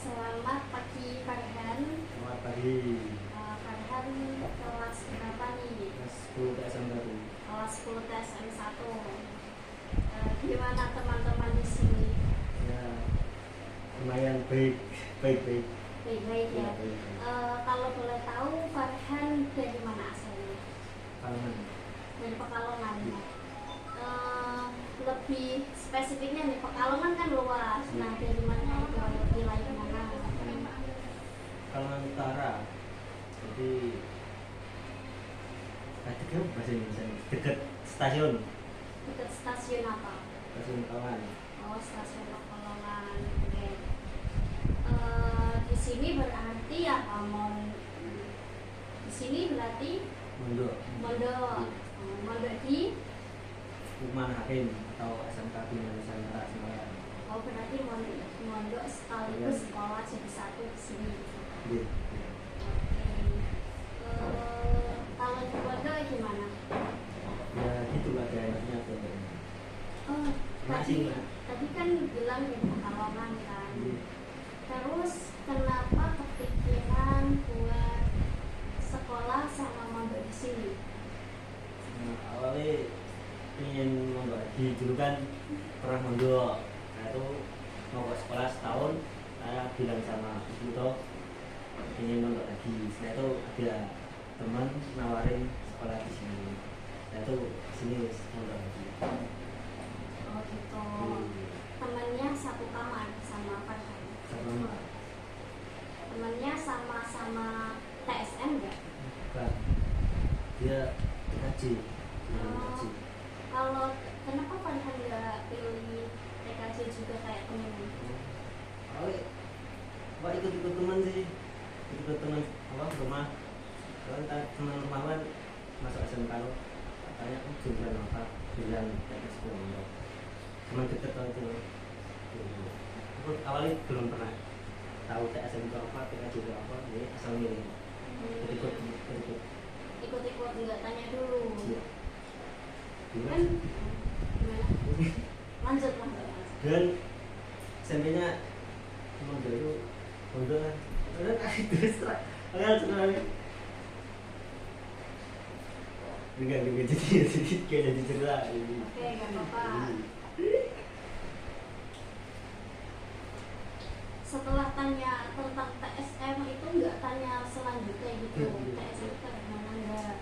Selamat pagi Farhan. Selamat pagi. Farhan kelas berapa nih? Kelas 10 TSM baru. Kelas 10 TSM 1. Gimana teman-teman di sini? Ya, lumayan baik. Baik-baik ya. Baik. Kalau boleh tahu Farhan dari mana asalnya? Pekalongan. Dari Pekalongan. Lebih spesifiknya nih, Pekalongan kan luas. Nah, dari mana itu? Wilayah mana? Pekalongan Utara. Jadi dekat bahasa Indonesia. Dekat stasiun. Dekat stasiun apa? Stasiun Pekalongan. Oh, stasiun Pekalongan. Oke. Di sini berarti apa? Di sini berarti Mondok. Mondok di. Lukman Hakim atau SMK Bina Nusantara Semarang. Oh, berarti mondok sekaligus sekolah jadi satu di sini. Iya. Oke. Kalau di pondok gimana? Ya gitu ada enaknya tuh. Oh, Masih, tadi kan bilang di Pekalongan kan. Iya. Terus kenapa kepikiran buat sekolah sama mondok di sini? Nah, awalnya ingin mondok lagi, dulu kan pernah mondok. Nah itu mau ke sekolah setahun, saya bilang sama ibu toh ingin mondok lagi. Nah itu ada teman nawarin sekolah di sini. Nah itu sini mondok lagi. Oh gitu. Temennya satu kamar sama Farhan. Sama Temennya sama-sama TSM nggak? bukan, dia ngaji. Oh. Kalau kenapa Farhan nggak pilih TKJ juga kayak temennya? Awalnya wah ikut teman sih, ikut teman apa rumah. Kalau teman rumah kan masuk SMK lo, katanya jurusan apa, jurusan teknik sekolah. Teman deket kalau itu. Aku awalnya belum pernah tahu TSM itu apa, TKJ itu apa, jadi asal milih. Ikut. Ikut-ikut nggak tanya dulu. Iya. Kan gimana? Lanjut. Dan SMP-nya mondok itu mondok kan. Udah terus sekarang enggak jadi kayak jadi cerita. Oke, nggak apa-apa. Setelah tanya tentang TSM itu nggak tanya selanjutnya gitu. TSM itu mana enggak?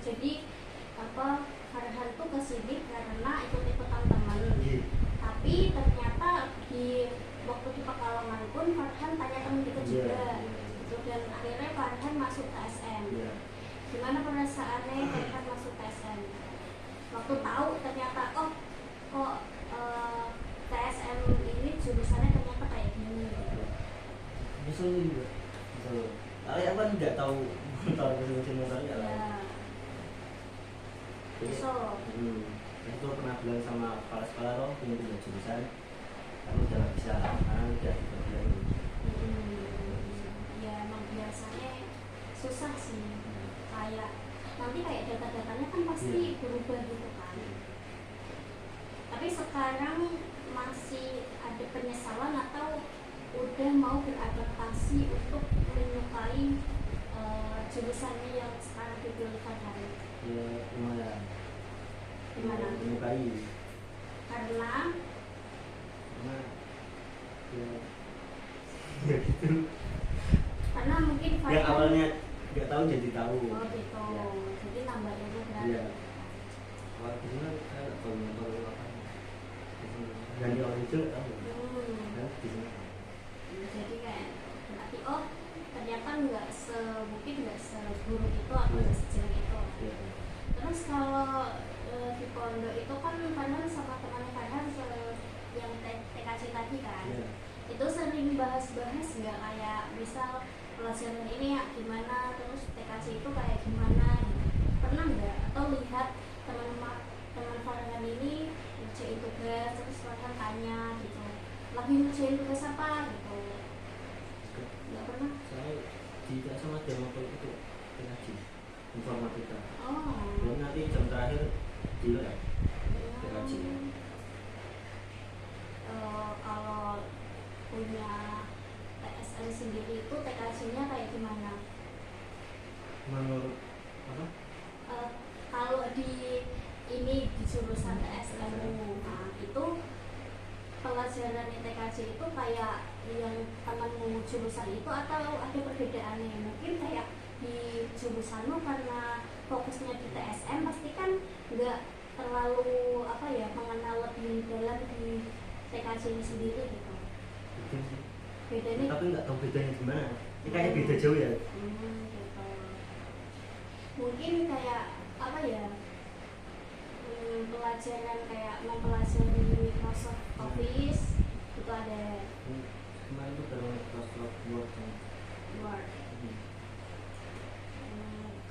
Jadi apa Farhan tuh kesini karena ikut-ikutan teman. Tapi ternyata di waktu di Pekalongan pun Farhan tanya teman deket juga. Gitu. Dan akhirnya Farhan masuk TSM. Gimana perasaannya Farhan masuk TSM? Waktu tahu ternyata kok TSM ini jurusannya ternyata kayak gini. Nyesel juga. Tapi aku kan nggak tahu mesin motornya lah. Ya. So, itu pernah bilang sama kepala sekolah loh, ini punya jurusan, kamu jangan bisa, karena udah dibilang. Ya emang biasanya susah sih. Kayak nanti kayak data-datanya kan pasti berubah gitu kan. Tapi sekarang masih ada penyesalan atau udah mau beradaptasi untuk menyukai jurusannya yang sekarang dipilih Farhan? Ya lumayan. Gimana? Menyukai. Karena ya gitu. Karena mungkin Farhan Yang awalnya nggak tahu jadi tahu. Oh gitu. Ya. Jadi nambah ilmu berarti. Iya. Awal di sana saya nggak tahu motor apa. Ganti orang itu nggak tahu. Dan di sini. Jadi kayak berarti ternyata mungkin nggak seburuk itu atau nggak sejelek itu. Ya. Terus kalau di pondok itu kan Farhan sama temannya Farhan yang TKC tadi kan, itu sering bahas-bahas nggak kayak misal pelajaran ini ya gimana, terus TKC itu kayak gimana, pernah nggak? Atau lihat teman Farhan ini ngerjain tugas terus Farhan tanya gitu, lagi ngerjain tugas apa gitu? Nggak pernah? Saya tidak sama dengan itu TKJ informatika. Oh. Belum nanti jam terakhir di TKJ. Kalau gimana? Menurut apa? Kalau di ini di jurusan SMU, nah itu pelajaran TKJ itu kayak yang temanmu jurusan itu atau ada perbedaannya? Mungkin kayak di jurusanmu karena fokusnya di TSM pasti kan nggak terlalu apa ya mengenal lebih dalam di TKJ ini sendiri gitu. Mungkin sih. Bedanya? Tapi nggak tahu bedanya gimana. Ini kayaknya beda jauh ya. Gitu. Mungkin kayak apa ya? Pelajaran kayak mempelajari Microsoft Office itu ada. Kemarin tuh baru Microsoft Word.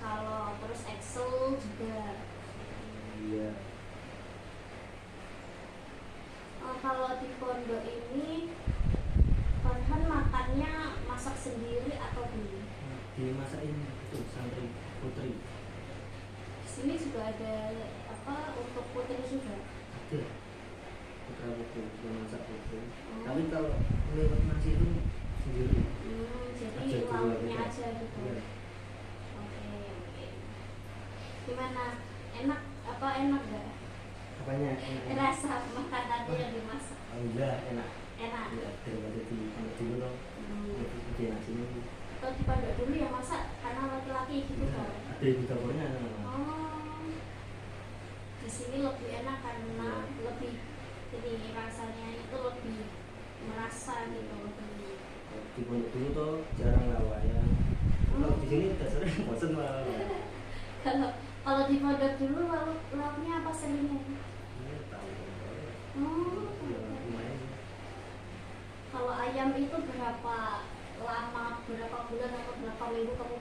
Kalau terus Excel juga. Iya. Kalau di pondok ini Farhan makannya masak sendiri atau beli? Dimasakin itu santri putri. Di sini juga ada apa untuk putri juga? Ada. Putra putri, yang masak putri. Tapi kalau lewat nasi itu sendiri. Jadi lauknya aja gitu. Iya. Oke. Gimana? Enak gak? Apanya? Rasa makanannya yang dimasak? Oh iya, enak. Enak. Ya, daripada di pondok dulu loh. Di nasi ini. Kalau di pondok dulu yang masak karena laki-laki gitu kan? Ada ibu dapurnya. Di sini lebih enak karena lebih ini rasanya itu lebih merasa gitu lebih. Di pondok dulu tuh jarang lawayan. Kalau di sini udah sering bosan malah. Kalau di pondok dulu lauknya apa seringnya? Ini tahu. Ya, lumayan. Kalau ayam itu berapa lama, berapa bulan atau berapa minggu kamu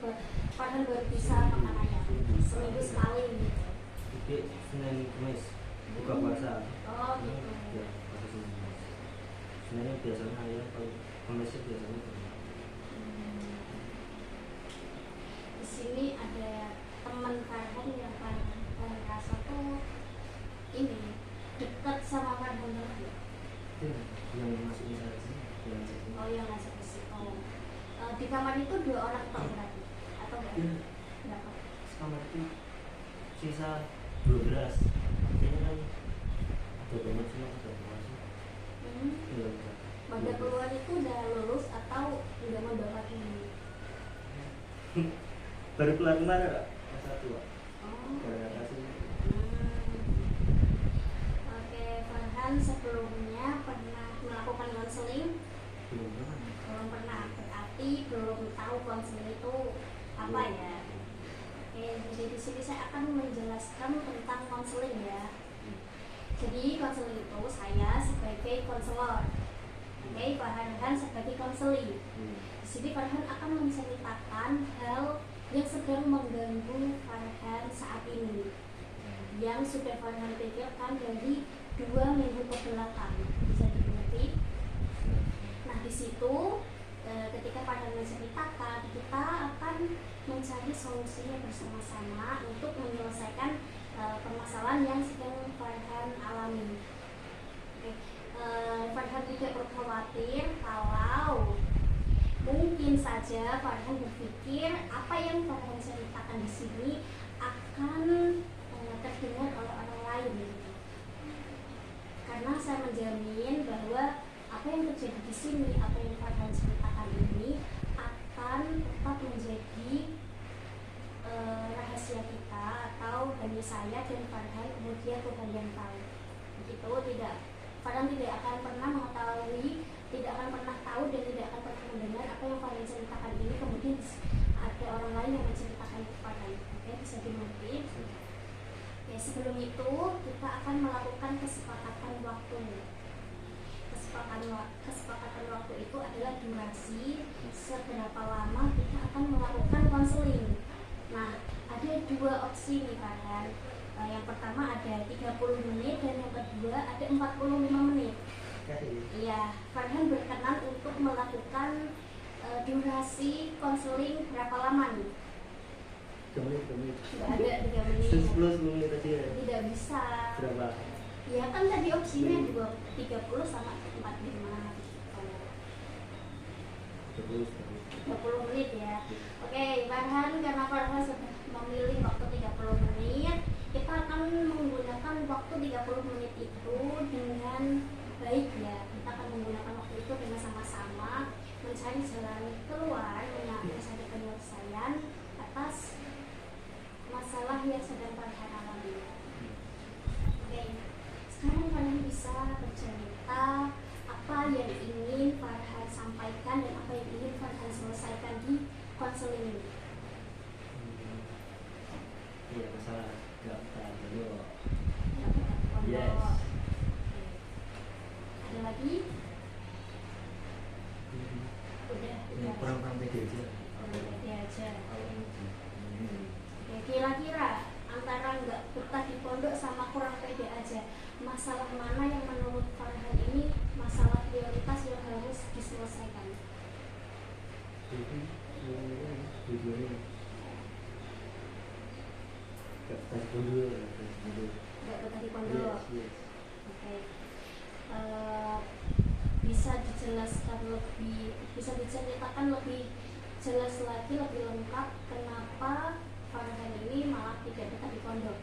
padahal baru bisa makan ayam? Seminggu sekali gitu. Jadi Senin Kamis buka puasa. Oh gitu. Ya, puasa Senin Kamis. Seninnya biasanya ayam, kalau Kamis biasanya. Di sini ada teman Farhan yang Farhan rasa tuh ini dekat sama Farhan banget. Yang masukin saya sini. Oh yang ngajak ke situ. Di kamar itu 2 orang tok berarti atau enggak? Berapa? Kamar itu sisa 12. Kayaknya kan ada banyak sih, ada keluar sih. Iya. Pada keluar itu udah lulus atau udah mau lagi? Baru keluar kemarin S1 Pak. Oh. Kasih. Oke, Farhan sebelumnya pernah melakukan konseling? Belum pernah, berarti belum tahu konseling itu apa ya? Oke, jadi di sini saya akan menjelaskan tentang konseling ya. Jadi konseling itu saya sebagai konselor, oke, Farhan sebagai konseling. Di sini Farhan akan menceritakan hal yang sedang mengganggu Farhan saat ini, yang sudah Farhan pikirkan dari 2 minggu ke belakang. Bisa dimengerti? Nah di situ ketika Farhan menceritakan, kita akan mencari solusinya bersama-sama untuk menyelesaikan permasalahan yang sedang Farhan alami. Farhan tidak perlu khawatir kalau mungkin saja Farhan berpikir apa yang Farhan ceritakan di sini akan terdengar oleh orang lain gitu. Karena saya menjamin bahwa apa yang terjadi di sini, apa yang Farhan ceritakan ini akan tetap menjadi rahasia kita atau hanya saya dan Farhan, kemudian Tuhan yang tahu. Begitu, Farhan tidak akan pernah mengetahui, tidak akan pernah tahu dan tidak akan pernah mendengar apa yang Farhan ceritakan ini kemudian ada orang lain yang menceritakan kepada Farhan. Oke, bisa dimengerti. Ya, sebelum itu kita akan melakukan kesepakatan waktu. Kesepakatan waktu itu adalah durasi seberapa lama kita akan melakukan konseling. Nah, ada 2 opsi nih Farhan. Yang pertama ada 30 menit dan yang kedua ada 45 menit. Iya, Farhan berkenan untuk melakukan durasi konseling berapa lama nih? 3 menit. Tidak ada 3 menit. 10 menit aja. Tidak bisa. Berapa? Ya kan tadi opsinya 30 sama 45 gitu. 30. 30 menit ya. Oke, Farhan, karena Farhan sudah memilih waktu 30 menit, kita akan menggunakan waktu 30 menit itu dengan baik ya. Kita akan menggunakan waktu itu dengan sama-sama mencari jalan keluar, mencari penyelesaian atas masalah yang sedang Farhan alami. Oke, sekarang Farhan bisa bercerita apa yang ingin Farhan sampaikan dan apa yang ingin Farhan selesaikan di konseling ini. Iya, masalah daftar dulu. Yes. Ada lagi? Udah. Kurang pede aja. Pede aja. Oke, kira-kira antara nggak betah di pondok sama kurang pede aja, masalah mana yang menurut Farhan ini masalah prioritas yang harus diselesaikan? Gak betah dulu. Nggak betah di pondok. Yes. Oke. Bisa dijelaskan lebih, bisa diceritakan lebih jelas lagi, lebih lengkap kenapa Farhan ini malah tidak betah di pondok?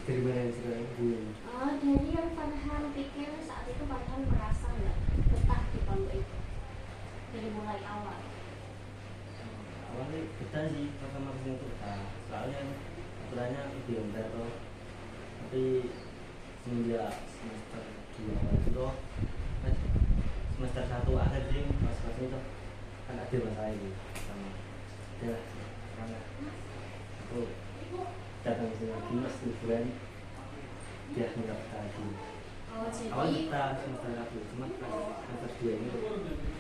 Dari mana yang sekarang Dari yang Farhan pikir saat itu Farhan merasa nggak betah di pondok itu dari mulai awal. Awalnya betah sih, pertama kesini tuh betah. Soalnya aturannya lebih longgar tuh. Tapi semenjak semester 2 awal itu tuh, semester 1 akhir sih pas itu kan ada masalah ini sama ya karena aku datang ke sini lagi mas liburan dia nggak lagi. Awal kita semester 1 cuma semester 2 ini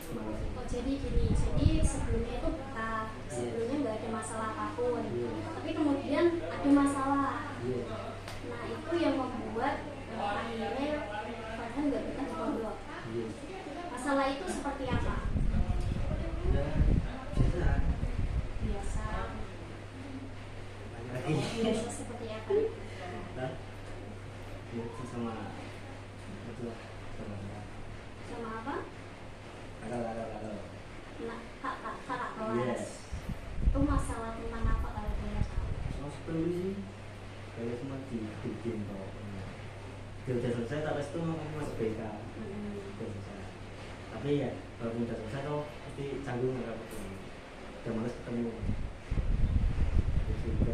semangat sih. Jadi gini, jadi sebelumnya itu betah, sebelumnya nggak ada masalah apapun, tapi kemudian ada masalah. Nah itu yang membuat akhirnya Farhan nggak betah di pondok. Masalah itu seperti apa? Ya Biasa. lagi Biasa seperti apa? itu sama itu sama Sama apa? kalau Nah, kakak kelas. yes Itu masalah tentang apa kalau boleh tahu? sepuluh sih kalau cuma dibikin kok dia udah selesai tapi itu mau masuk BK udah selesai tapi ya kalau udah selesai tuh pasti canggung nggak ketemu udah males ketemu terus juga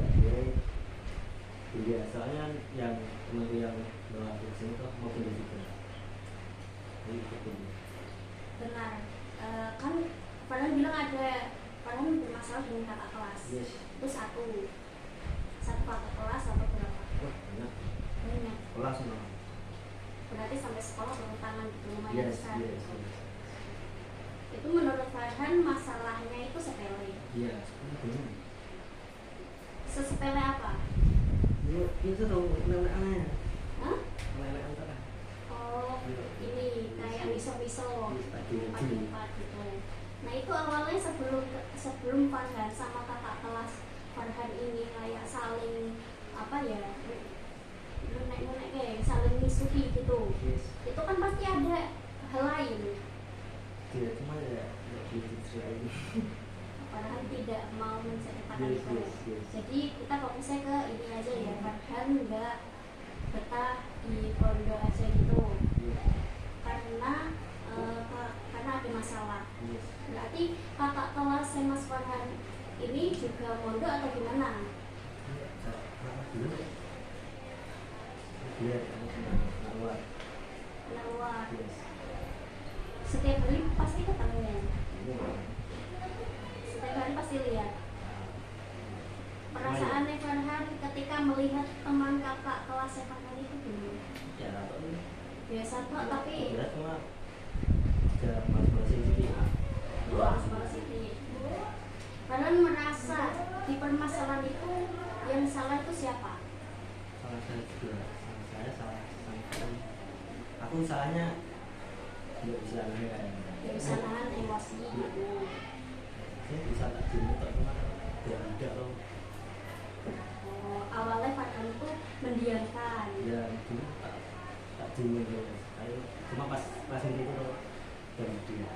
dia soalnya yang temanku yang bawa ke sini tuh mau pindah juga jadi ketemu Benar. Kan Farhan bilang ada Farhan bermasalah dengan kakak kelas. yes Itu satu kakak kelas atau berapa? wah banyak Banyak. kelas semua Berarti sampai sekolah berhutanan gitu, lumayan yes besar. yes Itu menurut Farhan masalahnya itu sepele. iya sebenarnya Sesepele apa? itu tuh nenek-nenek Hah? nenek antara Oh, ini kayak miso-miso empat gitu. Nah itu awalnya sebelum Farhan sama kakak kelas Farhan ini kayak saling apa ya, nenek kayak saling misuhi gitu. yes Itu kan pasti ada hal lain. dia cuma ya lebih ini Farhan tidak mau menceritakan yes itu. yes Jadi kita fokusnya ke ini aja ya, Farhan nggak betah di pondok aja gitu karena ada masalah. yes Berarti kakak kelas Mas Farhan ini juga mondok atau gimana? Lihat luar. Luar. Yes. Setiap hari pasti ketemu. Setiap hari pasti lihat. Perasaannya Farhan ketika melihat teman kakak kelas Farhan itu gimana? Ya atau Biasa kok, tapi berat cuma ada masing-masing sih. Farhan merasa di permasalahan itu yang salah itu siapa? Salah saya juga, salah saya. Aku salahnya nggak bisa nahan. Yang bisa nahan emosi gitu. Saya bisa tak dimutak cuma tidak loh. Awalnya Farhan itu mendiamkan. Ya dulu tak dingin loh. Cuma pas ini itu loh dan dia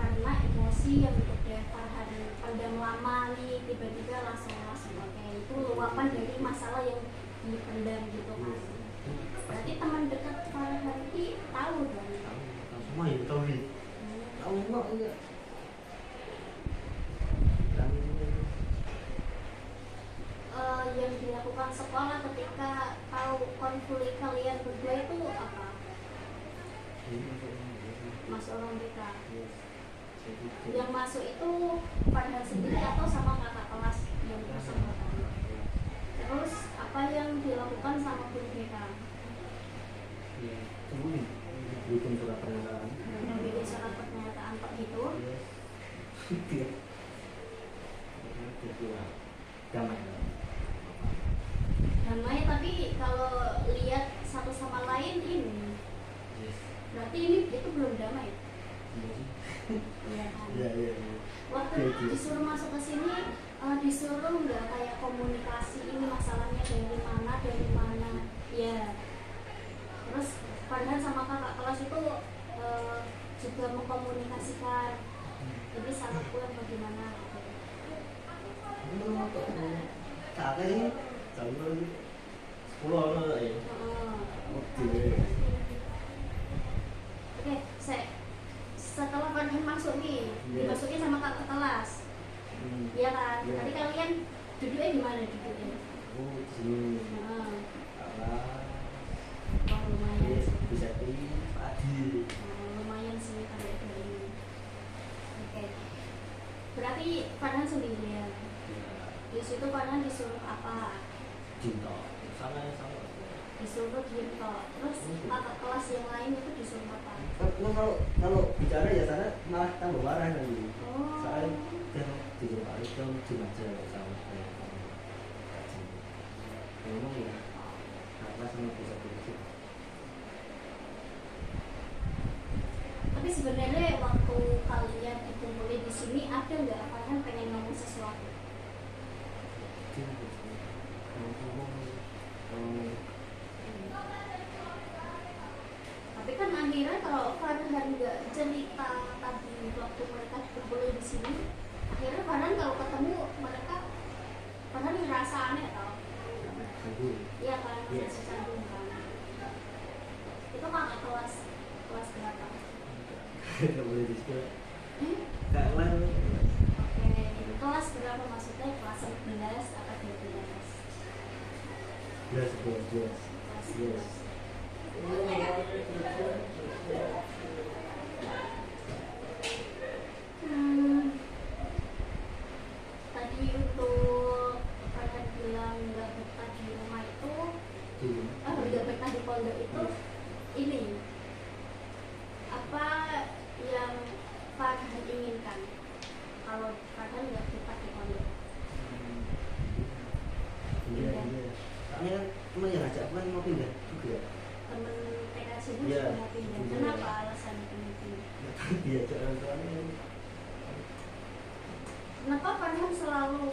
karena emosi yang udah Farhan pendam lama nih tiba-tiba langsung oke itu luapan dari masalah yang dipendam gitu kan. Berarti teman dekat Farhan ini tahu dong. tahu semua ya, tahu ya, tahu semua enggak. Yang dilakukan sekolah ketika tahu konflik kalian berdua itu apa? Masuk orang BK. Yang masuk itu Farhan sendiri atau sama kakak kelas yang bersangkutan? Terus apa yang dilakukan sama guru BK? Ya, itu bikin surat pernyataan. Bikin surat pernyataan kok gitu? Iya. Damai. Damai, tapi kalau lihat satu sama lain ini berarti ini itu belum damai. Iya kan? Iya. Waktu disuruh masuk ke sini disuruh nggak kayak komunikasi ini masalahnya dari mana ya. Terus Farhan sama kakak kelas itu juga mengkomunikasikan jadi sangat kuat bagaimana gitu. Kakak ini kalau 10 orang lah ya. Oke, setelah Farhan masuk nih, dimasukin sama kakak kelas. Iya kan? Tadi kalian duduknya di mana duduknya? Oh, di sini. Oh, lumayan. Bisa di pagi. Lumayan sih kalau ini. Oke. Berarti Farhan sendirian. Di situ Farhan disuruh apa? Cinta. Sama. Disuruh diem toh. Terus kakak kelas yang lain itu disuruh apa? Kalau bicara ya sana malah tambah marah nanti. Oh. Soalnya dia disuruh balik dong, cuma aja sama saya. Ngomong ya, apa sama bisa begitu. Tapi sebenarnya waktu kalian dikumpulin di sini ada nggak Farhan pengen ngomong sesuatu? Tapi kan akhirnya kalau Farhan nggak cerita tadi waktu mereka dikumpulin di sini, akhirnya Farhan kalau ketemu mereka Farhan ngerasa aneh tau? Iya kan, merasa canggung kan. Itu kakak kelas berapa? Nggak boleh di sekolah. Nggak lalu. Oke, kelas berapa maksudnya? Kelas 11 atau 12? Jelas. Kelas 11. Tadi untuk Farhan bilang nggak betah di rumah itu, nggak betah di pondok itu, ini apa yang Farhan inginkan kalau Farhan nggak betah di pondok? Iya. Soalnya teman yang ngajak kan mau pindah juga. Temen TKC itu juga mau pindah. Kenapa alasannya pengen pindah? Diajak orang tuanya. Kenapa Farhan selalu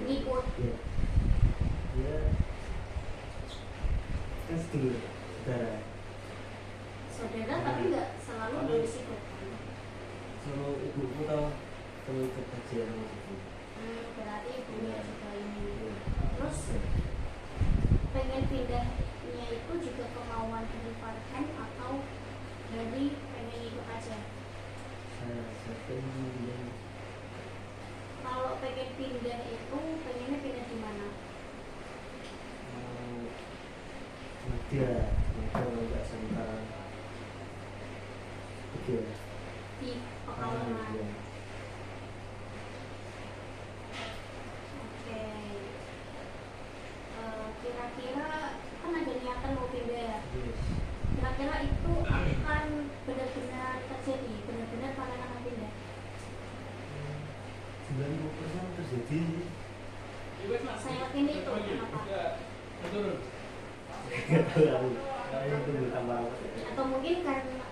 ngikut? Iya. Kan sedulur, saudara. Tapi nggak selalu harus ikut. Selalu ibuku tau, selalu ikut kajian sama ibu. Berarti ibunya juga ini. Terus pengen pindahnya itu juga kemauan dari Farhan atau dari pengen ikut aja? Saya pengen. Kalau pengen pindah itu pengennya pindah di mana? Dia nggak sempat. Oke. Di Pekalongan. Iya. Oke. Kira-kira kan ada niatan mau pindah ya? Kira-kira itu akan benar-benar terjadi, benar-benar Farhan akan pindah? 90% terjadi. Saya yakin itu kenapa? Nggak tahu aku. Kayaknya tunggu tambah. Atau mungkin karena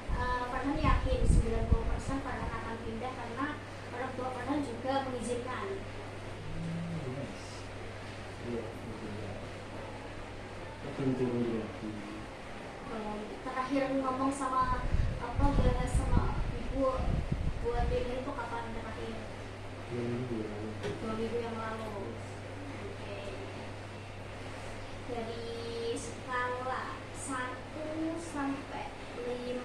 Farhan yakin 90% Farhan akan pindah karena orang tua Farhan juga mengizinkan. Iya, pintu lagi. Terakhir ngomong sama apa bahas sama ibu buat ini itu kapan terakhir? 2 minggu yang lalu. Oke. Dari skala 1 sampai 5,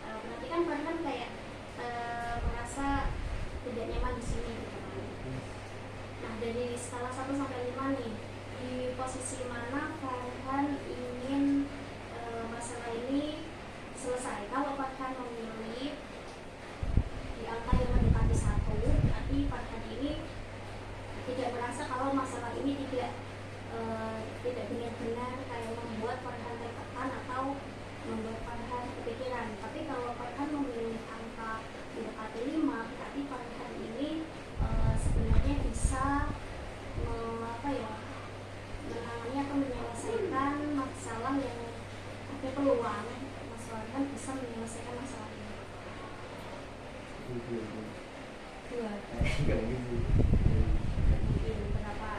berarti kan Farhan kayak merasa tidak nyaman di sini gitu kan. Nah, dari skala 1 sampai 5 nih, di posisi mana Farhan ingin masalah ini selesai? Kalau Farhan memilih di angka yang mendekati 1, berarti Farhan ini tidak merasa kalau masalah ini tidak benar-benar kayak membuat Farhan tertekan atau membuat Farhan kepikiran. Tapi kalau Farhan memilih angka mendekati 5, berarti Farhan ini sebenarnya bisa menangani atau menyelesaikan masalah yang ada peluang Mas Farhan bisa menyelesaikan masalah ini. Dua. Berapa?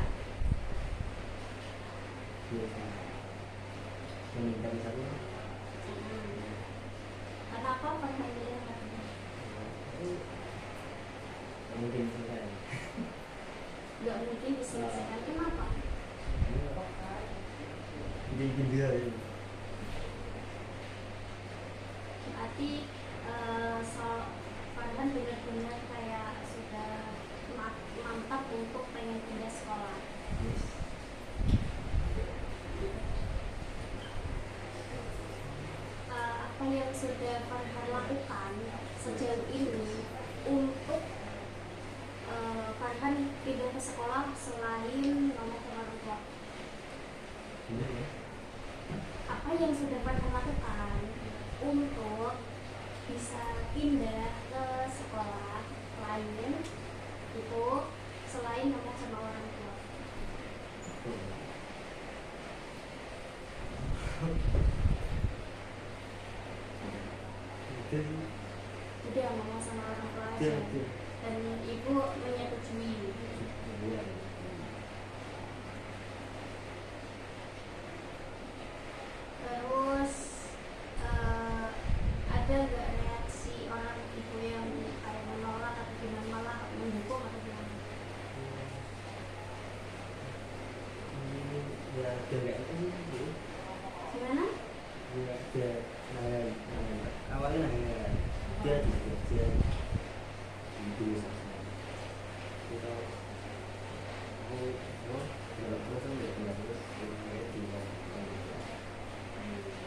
Kenapa Farhan bilang mungkin selesai? nggak mungkin diselesaikan? Kenapa? Jadi dia ini. Berarti Farhan benar-benar kayak sudah mantap untuk pengen pindah sekolah. Yes. Apa yang sudah Farhan lakukan sejauh ini untuk Farhan pindah ke sekolah selain ngomong ke orang tua? Apa yang sudah Farhan lakukan untuk bisa pindah ke sekolah lain itu selain ngomong sama orang tua? Udah ngomong sama orang tua aja. Dan ibu menyetujui. Terus ada nggak reaksi orang ibu yang kayak menolak atau gimana, malah mendukung atau gimana? Ya kayak itu Gimana? ya dia awalnya dia itu kita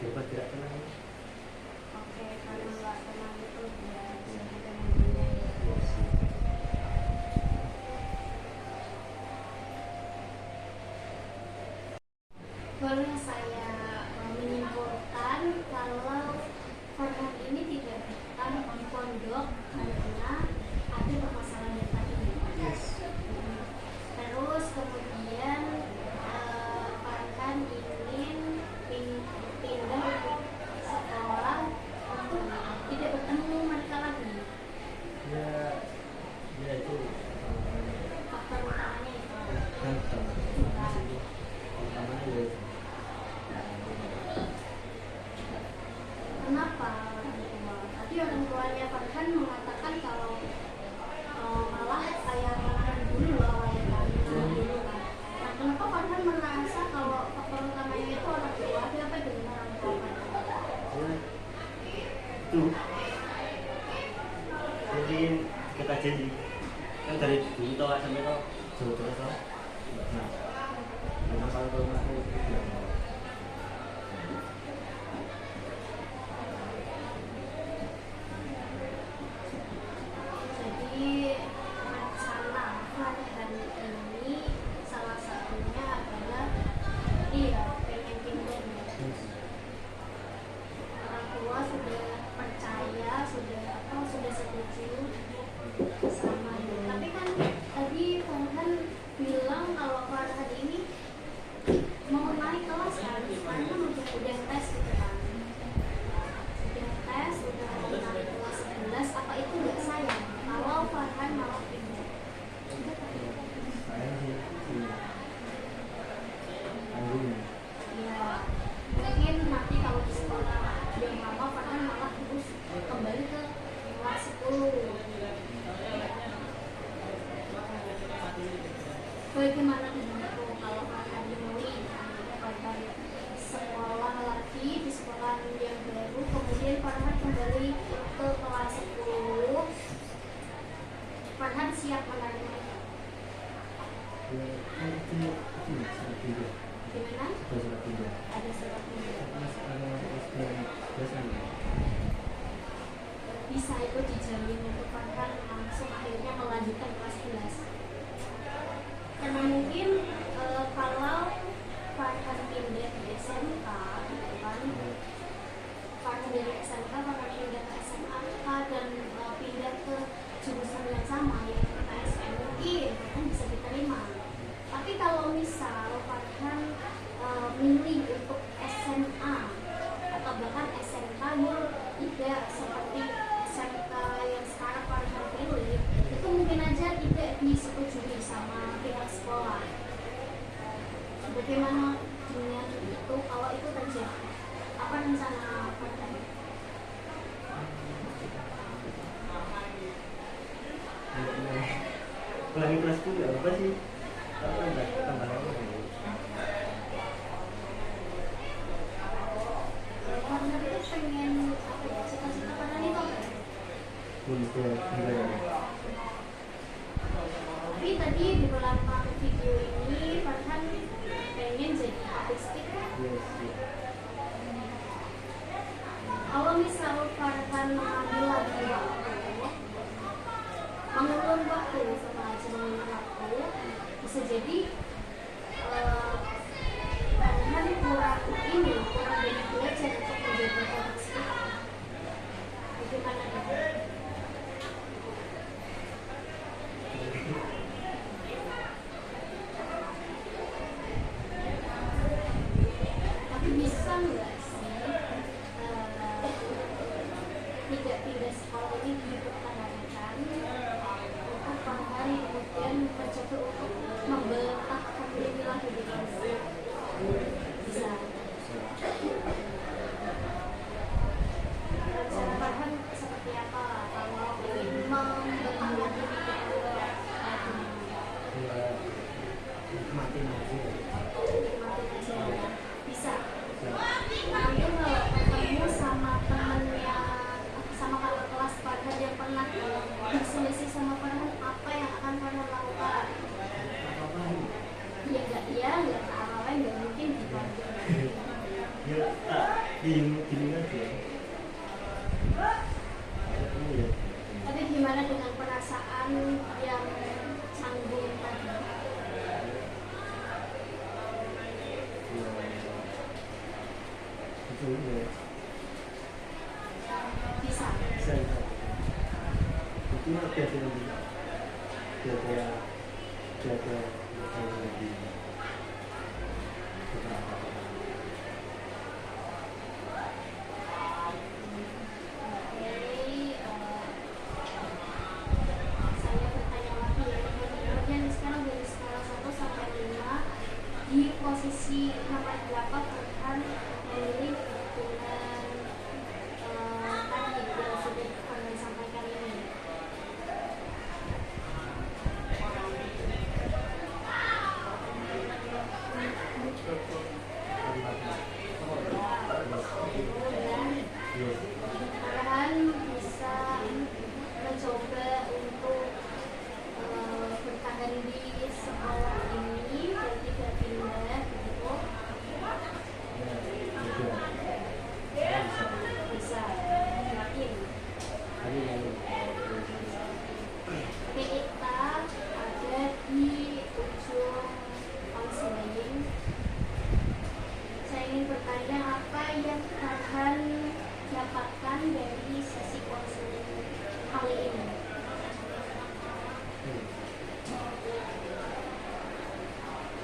dapat tidak tenang. Oke, karena nggak tenang itu ya sedih dan nantinya ya. Boleh saya menyimpulkan kalau Farhan ini tidak betah di pondok karena ada permasalahan yang tadi. Yes. Terus kemudian Farhan ingin pindah sekolah untuk tidak bertemu mereka lagi. Ya itu Faktor utamanya itu. utamanya ya Kenapa orang tua? Tadi orang tuanya Farhan mengatakan kalau malah kayak menahan dulu awalnya kan, menahan dulu kan. Nah, kenapa Farhan merasa kalau faktor utamanya itu orang tua? Ada apa dengan orang tua Farhan? itu jadi kita janji kan dari dulu tau sampai tau jauh terus tau nah dengan kalau tau aku Jadi masalah Farhan ini salah satunya adalah dia pengen pindah. Orang tua sudah percaya, sudah setuju sama ini. Tapi kan tadi Farhan bilang surat pindah. Gimana? Surat pindah. Ada surat pindah. Ada biasanya. Bisa itu dijamin untuk Farhan langsung akhirnya melanjutkan kelas 11. Karena mungkin kalau Farhan pindah di SMK gitu kan, Farhan dari SMK Farhan pindah ke SMA dan pindah ke jurusan yang sama yaitu PTSN, mungkin Farhan bisa diterima. Tapi kalau misal Farhan milih untuk SMA atau bahkan SMK yang tidak seperti SMK yang sekarang Farhan pilih, itu mungkin aja tidak disetujui sama pihak sekolah. Bagaimana dengan itu kalau itu terjadi? Apa rencana Farhan? Ulangi kelas 10 apa sih? Tambah lama. Farhan itu pengen apa ya? Cita-cita Farhan itu apa? Untuk enggak. Tapi tadi di beberapa video ini Farhan pengen jadi public speaker. Yes. Kalau misal Farhan mengambil lagi mengulur waktu setelah mengulur waktu, bisa jadi Farhan kurang banyak belajar untuk menjadi public speaker. Bagaimana dengan tapi bisa nggak sih tidak sekolah ini dipertahankan untuk Farhan kemudian mencoba untuk membentangkan diri lagi di kelas? Bisa. Rencana Farhan seperti apa kalau ingin membentangkan diri ke kelas? Mati aja. Bisa. Nanti kalau ketemu sama temennya, sama kakak kelas Farhan yang pernah berselisih sama Farhan, apa yang akan Farhan lakukan? Ya nggak apa-apa, nggak mungkin dipanggil. Ya tak gini aja. Tapi gimana dengan perasaan yang canggung tadi? Itu ya. Bisa. Itu biasa lagi beberapa Saya bertanya lagi ya, kemudian sekarang dari skala 1 sampai 5 di posisi nomor berapa Farhan memilih dengan tadi yang sudah Farhan sampaikan ini? Farhan bisa mencoba untuk bertahan di sekolah ini dan tidak pindah gitu. Bisa, yakin. Kita ada di ujung konseling. Saya ingin bertanya apa yang Farhan dapatkan dari sesi konseling kali ini.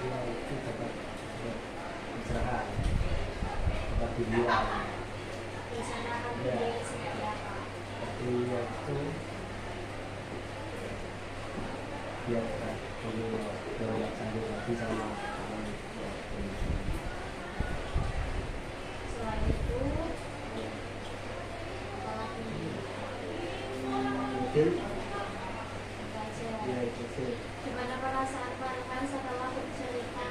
Ya itu dapat pencerahan, dapat bimbingan. Rencana akan berjalan seperti apa? Tapi ya itu biarkan dulu berlaksana lagi sama teman ya. Selain itu, apalagi Mungkin baca. ya itu sih. Gimana perasaan Farhan setelah bercerita?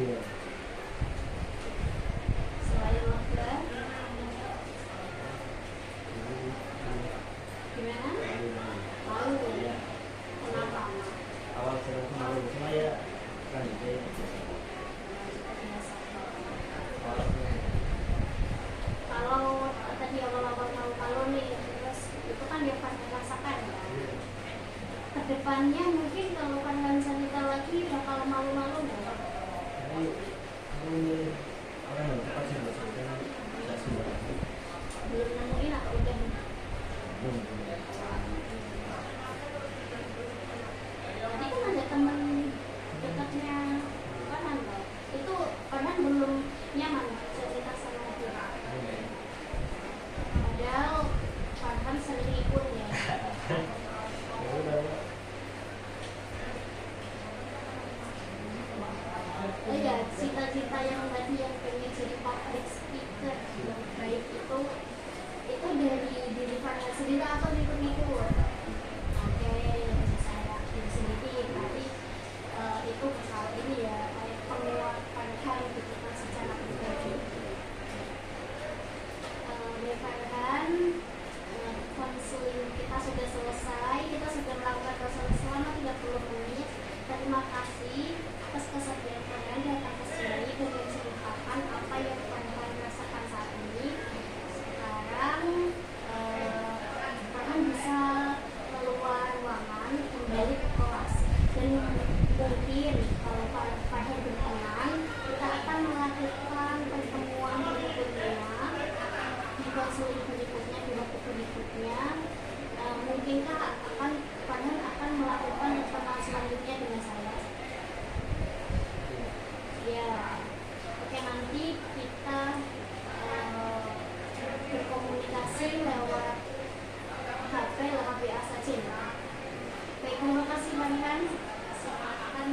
Ya. Selain lega, gimana? Malu ya? Kenapa? Awal nyaman cerita sama dia. Padahal Farhan sering ikut ya. Ya udah. Oh ya, cita-cita yang tadi yang pengen jadi public speaker baik itu dari diri Farhan sendiri atau ikut-ikut? Oke, saya diri sendiri berarti itu pasal ini ya kayak penguat Farhan gitu kan secara pribadi. Farhan, konseling kita sudah selesai, kita sudah melakukan konseling selama 30 menit. Terima kasih atas kesediaan kalian datang ke sini dan menceritakan apa yang kalian rasakan saat ini. Sekarang kalian bisa keluar ruangan kembali ke kelas dan mungkin kalau kalian berkenan kita akan melakukan pertemuan berikutnya di konseling berikutnya, di waktu berikutnya. Mungkinkah kalian akan melakukan pertemuan selanjutnya dengan saya? Ya, oke, nanti kita berkomunikasi lewat HP, lewat WA saja ya. Baik, terima kasih Farhan. Silakan.